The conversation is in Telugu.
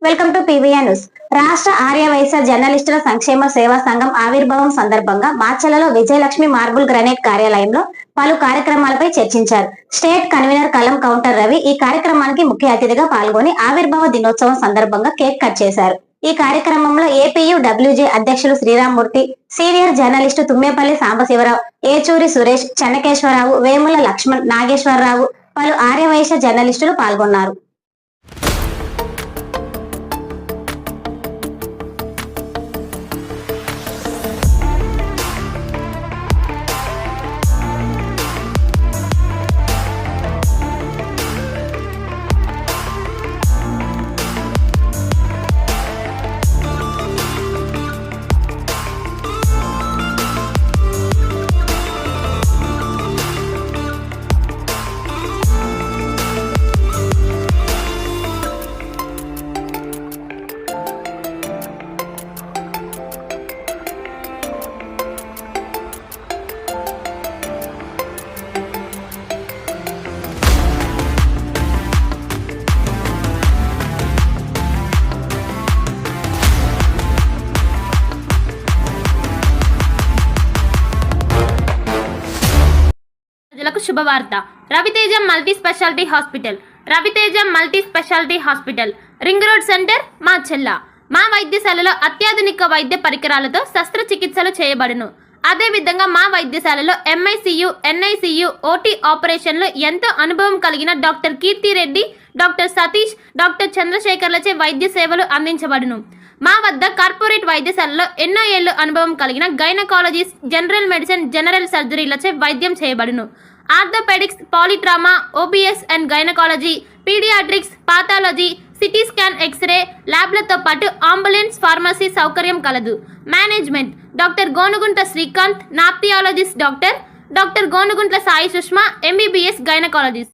Welcome to PVN news. రాష్ట్ర ఆర్యవైశ్య జర్నలిస్టుల సంక్షేమ సేవా సంఘం ఆవిర్భావం సందర్భంగా మాచర్లలో విజయలక్ష్మి మార్బుల్ గ్రానైట్ కార్యాలయంలో పలు కార్యక్రమాలపై చర్చించారు. స్టేట్ కన్వీనర్ కలం కౌంటర్ రవి ఈ కార్యక్రమానికి ముఖ్య అతిథిగా పాల్గొని ఆవిర్భావ దినోత్సవం సందర్భంగా కేక్ కట్ చేశారు. ఈ కార్యక్రమంలో ఏపీయూడబ్ల్యూజే అధ్యక్షులు శ్రీరామ్మూర్తి, సీనియర్ జర్నలిస్టు తుమ్మేపల్లి సాంబశివరావు, ఏచూరి సురేష్, చెన్నకేశ్వరరావు, వేముల లక్ష్మణ్, నాగేశ్వరరావు, పలు ఆర్యవైశ్య జర్నలిస్టులు పాల్గొన్నారు. శుభవార్త. Raviteja multi speciality hospital. Raviteja multi speciality hospital, ring road centre, Macherla. మా వైద్యశాలలో అత్యాధునిక వైద్య పరికరాలతో శస్త్రచికిత్సలు చేయబడును. అదేవిధంగా మా వైద్యశాలలో ఎంఐసియు, ఎన్ఐసియు, ఓటీ ఆపరేషన్లో ఎంతో అనుభవం కలిగిన doctor Keerthireddy, doctor Satish, doctor చంద్రశేఖర్లచే వైద్య సేవలు అందించబడును. మా వద్ద కార్పొరేట్ వైద్యశాలలో ఎన్నో ఏళ్లు అనుభవం కలిగిన గైనకాలజిస్ట్, జనరల్ మెడిసిన్, జనరల్ సర్జరీలచే వైద్యం చేయబడును. Orthopaedics, polytrauma, OBS and gynaecology, paediatrics, pathology, CT scan, X ray ల్యాబ్లతో పాటు అంబులెన్స్, ఫార్మసీ సౌకర్యం కలదు. Management doctor Gonuguntla Srikanth, nephrologist doctor Gonuguntla Sai Sushma, MBBS gynaecologist.